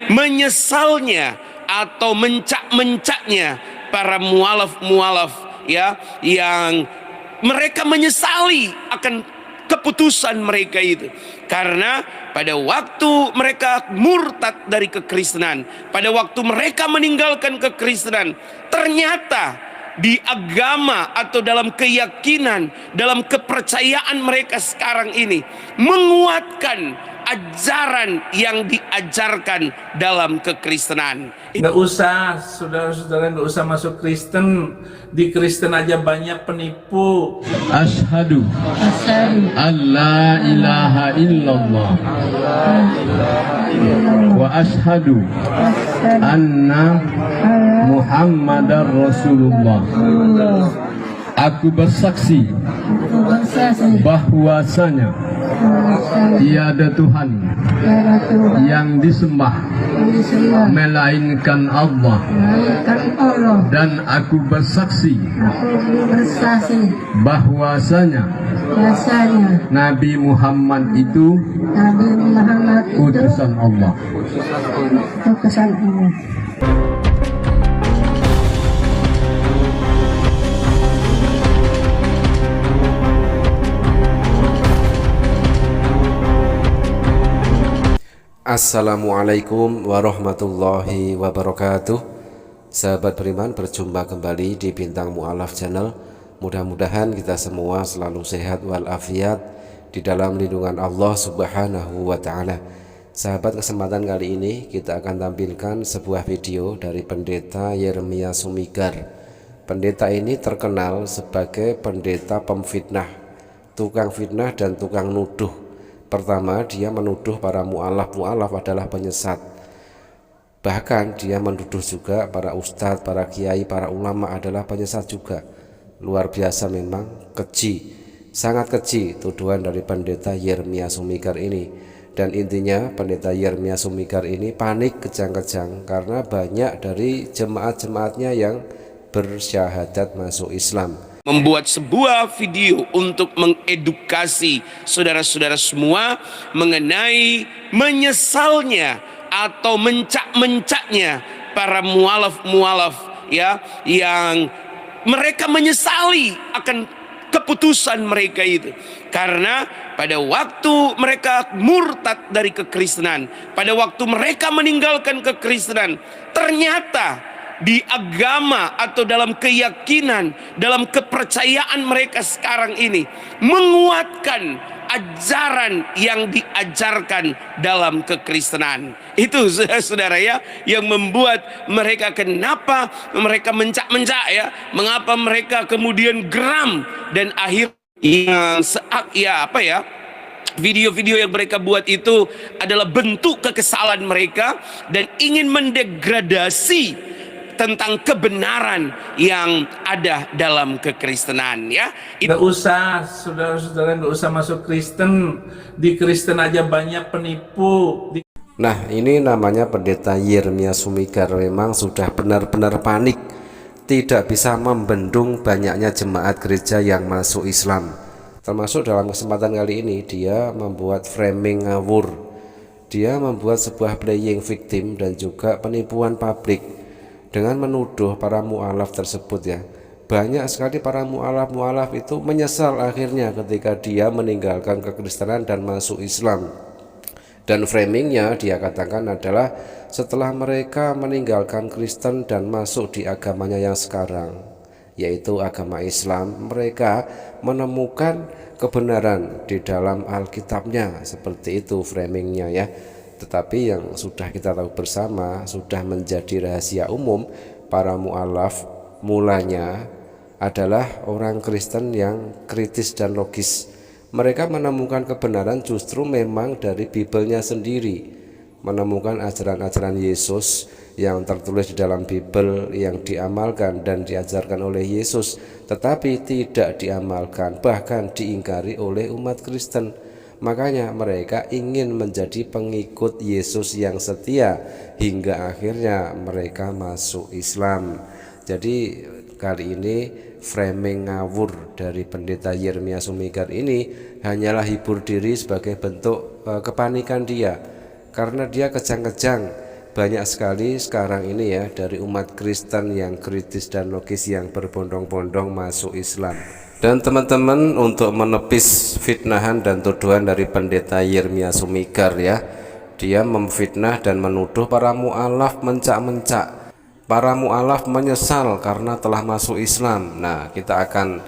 menyesalnya atau mencak-mencaknya para mualaf-mualaf ya, yang mereka menyesali akan keputusan mereka itu, karena pada waktu mereka murtad dari kekristenan, pada waktu mereka meninggalkan kekristenan, ternyata di agama atau dalam keyakinan, dalam kepercayaan mereka sekarang ini menguatkan ajaran yang diajarkan dalam kekristenan. Nggak usah, saudara-saudara, nggak usah masuk Kristen. Di Kristen aja banyak penipu. Ashadu an la ilaha illallah wa ashadu anna Muhammadar Rasulullah. Aku bersaksi bahwasanya tiada Tuhan yang disembah melainkan Allah, dan aku bersaksi bahwasanya Nabi Muhammad itu utusan Allah. Assalamualaikum warahmatullahi wabarakatuh. Sahabat beriman, berjumpa kembali di Bintang Mu'alaf Channel. Mudah-mudahan kita semua selalu sehat walafiat di dalam lindungan Allah Subhanahu wa ta'ala. Sahabat, kesempatan kali ini kita akan tampilkan sebuah video dari Pendeta Yeremia Sumigar. Pendeta ini terkenal sebagai pendeta pemfitnah, tukang fitnah dan tukang nuduh. Pertama, dia menuduh para mu'alaf adalah penyesat. Bahkan dia menuduh juga para ustadz, para kiai, para ulama adalah penyesat juga. Luar biasa memang, keji, sangat keji tuduhan dari Pendeta Yeremia Sumigar ini. Dan intinya Pendeta Yeremia Sumigar ini panik kejang-kejang karena banyak dari jemaat-jemaatnya yang bersyahadat masuk Islam. Membuat sebuah video untuk mengedukasi saudara-saudara semua mengenai menyesalnya atau mencak-mencaknya para mualaf-mualaf ya, yang mereka menyesali akan keputusan mereka itu, karena pada waktu mereka murtad dari kekristenan, pada waktu mereka meninggalkan kekristenan, ternyata di agama atau dalam keyakinan, dalam kepercayaan mereka sekarang ini menguatkan ajaran yang diajarkan dalam kekristenan. Itu saudara ya, yang membuat mereka, kenapa mereka mencak-mencak ya, mengapa mereka kemudian geram, dan akhirnya video-video yang mereka buat itu adalah bentuk kekesalan mereka dan ingin mendegradasi tentang kebenaran yang ada dalam kekristenan ya. Nggak usah, saudara-saudara, nggak usah masuk Kristen. Di Kristen aja banyak penipu. Nah, ini namanya Pendeta Yeremia Sumigar memang sudah benar-benar panik, tidak bisa membendung banyaknya jemaat gereja yang masuk Islam. Termasuk dalam kesempatan kali ini dia membuat framing ngawur, dia membuat sebuah playing victim dan juga penipuan publik dengan menuduh para mu'alaf tersebut ya. Banyak sekali para mu'alaf itu menyesal akhirnya ketika dia meninggalkan kekristenan dan masuk Islam. Dan framingnya dia katakan adalah setelah mereka meninggalkan Kristen dan masuk di agamanya yang sekarang, yaitu agama Islam, mereka menemukan kebenaran di dalam Alkitabnya. Seperti itu framingnya ya. Tetapi yang sudah kita tahu bersama, sudah menjadi rahasia umum, para mu'alaf mulanya adalah orang Kristen yang kritis dan logis. Mereka menemukan kebenaran justru memang dari Bibelnya sendiri, menemukan ajaran-ajaran Yesus yang tertulis di dalam Bibel yang diamalkan dan diajarkan oleh Yesus, tetapi tidak diamalkan, bahkan diingkari oleh umat Kristen. Makanya mereka ingin menjadi pengikut Yesus yang setia hingga akhirnya mereka masuk Islam. Jadi kali ini framing ngawur dari Pendeta Yeremia Sumigar ini hanyalah hibur diri sebagai bentuk kepanikan dia, karena dia kejang-kejang banyak sekali sekarang ini ya dari umat Kristen yang kritis dan logis yang berbondong-bondong masuk Islam. Dan teman-teman, untuk menepis fitnahan dan tuduhan dari pendeta Yirmia Sumikar ya, dia memfitnah dan menuduh para mu'alaf mencak-mencak. Para mu'alaf menyesal karena telah masuk Islam. Nah, kita akan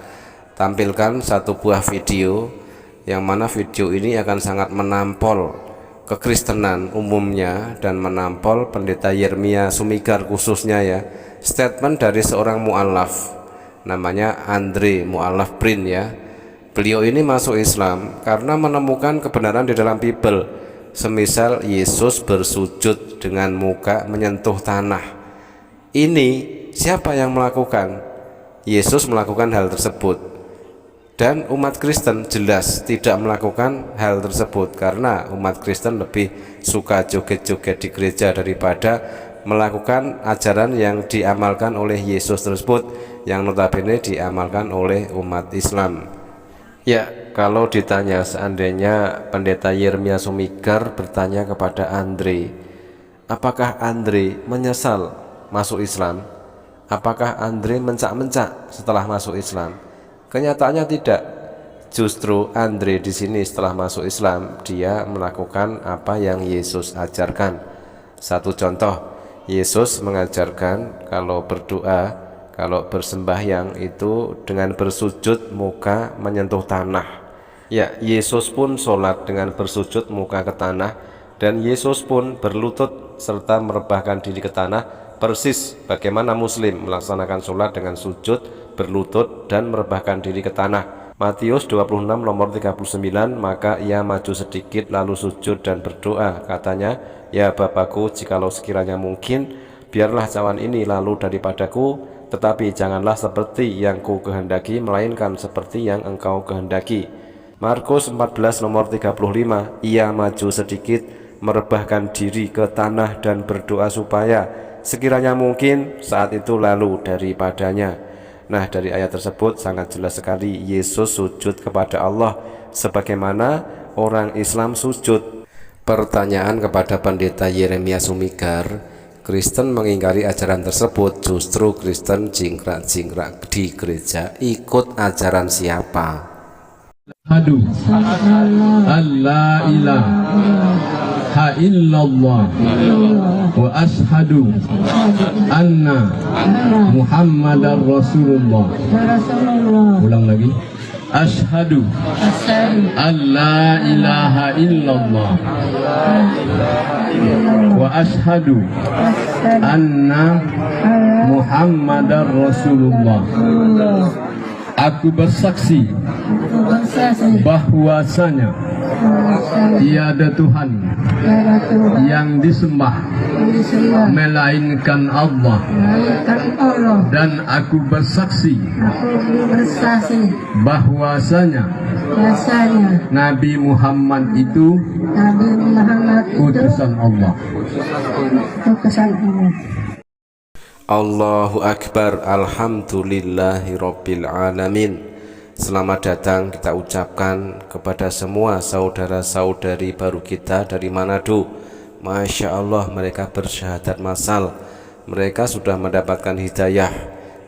tampilkan satu buah video yang mana video ini akan sangat menampol kekristenan umumnya dan menampol pendeta Yirmia Sumikar khususnya ya. Statement dari seorang mu'alaf namanya Andre Mu'alaf Prin ya. Beliau ini masuk Islam karena menemukan kebenaran di dalam Bible, semisal Yesus bersujud dengan muka menyentuh tanah. Ini siapa yang melakukan? Yesus melakukan hal tersebut. Dan umat Kristen jelas tidak melakukan hal tersebut, karena umat Kristen lebih suka joget-joget di gereja daripada melakukan ajaran yang diamalkan oleh Yesus tersebut, yang notabene diamalkan oleh umat Islam. Ya, kalau ditanya seandainya pendeta Yirmia Sumikar bertanya kepada Andre, apakah Andre menyesal masuk Islam? Apakah Andre mencak-mencak setelah masuk Islam? Kenyataannya tidak. Justru Andre di sini setelah masuk Islam, dia melakukan apa yang Yesus ajarkan. Satu contoh, Yesus mengajarkan kalau berdoa, kalau bersembahyang itu dengan bersujud muka menyentuh tanah. Ya, Yesus pun sholat dengan bersujud muka ke tanah, dan Yesus pun berlutut serta merebahkan diri ke tanah, persis bagaimana Muslim melaksanakan sholat dengan sujud, berlutut, dan merebahkan diri ke tanah. Matius 26 nomor 39, maka ia maju sedikit lalu sujud dan berdoa, katanya, ya Bapakku, jikalau sekiranya mungkin, biarlah cawan ini lalu daripadaku, tetapi janganlah seperti yang ku kehendaki, melainkan seperti yang engkau kehendaki. Markus 14 nomor 35, ia maju sedikit, merebahkan diri ke tanah dan berdoa supaya sekiranya mungkin saat itu lalu daripadanya. Nah, dari ayat tersebut sangat jelas sekali Yesus sujud kepada Allah sebagaimana orang Islam sujud. Pertanyaan kepada pendeta Yirmia Sumikar, Kristen mengingkari ajaran tersebut, justru Kristen jingkrak-jingkrak di gereja, ikut ajaran siapa? Asyhadu alla ilaha illallah wa asyhadu anna Muhammadar Rasulullah. Ulang lagi. Asyhadu alla ilaha illallah wa asyhadu anna Muhammadar Rasulullah. Aku bersaksi bahwasanya tiada Tuhan yang disembah melainkan Allah, dan aku bersaksi bahwasanya Nabi Muhammad itu utusan Allah. Allahu Akbar, alhamdulillahirabbil alamin. Selamat datang kita ucapkan kepada semua saudara-saudari baru kita dari Manado. Masya Allah, mereka bersyahadat massal. Mereka sudah mendapatkan hidayah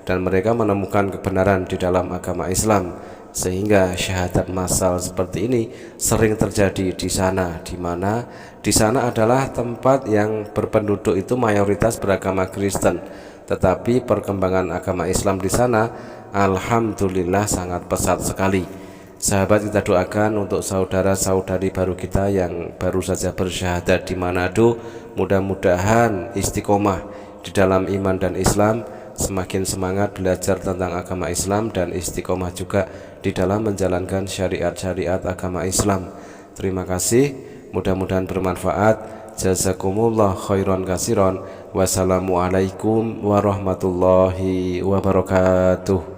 dan mereka menemukan kebenaran di dalam agama Islam, sehingga syahadat massal seperti ini sering terjadi di sana, di mana di sana adalah tempat yang berpenduduk itu mayoritas beragama Kristen. Tetapi perkembangan agama Islam di sana alhamdulillah sangat pesat sekali. Sahabat, kita doakan untuk saudara-saudari baru kita yang baru saja bersyahadat di Manado, mudah-mudahan istiqomah di dalam iman dan Islam, semakin semangat belajar tentang agama Islam, dan istiqomah juga di dalam menjalankan syariat-syariat agama Islam. Terima kasih, mudah-mudahan bermanfaat. Jazakumullah khairan kasiron. Wassalamualaikum warahmatullahi wabarakatuh.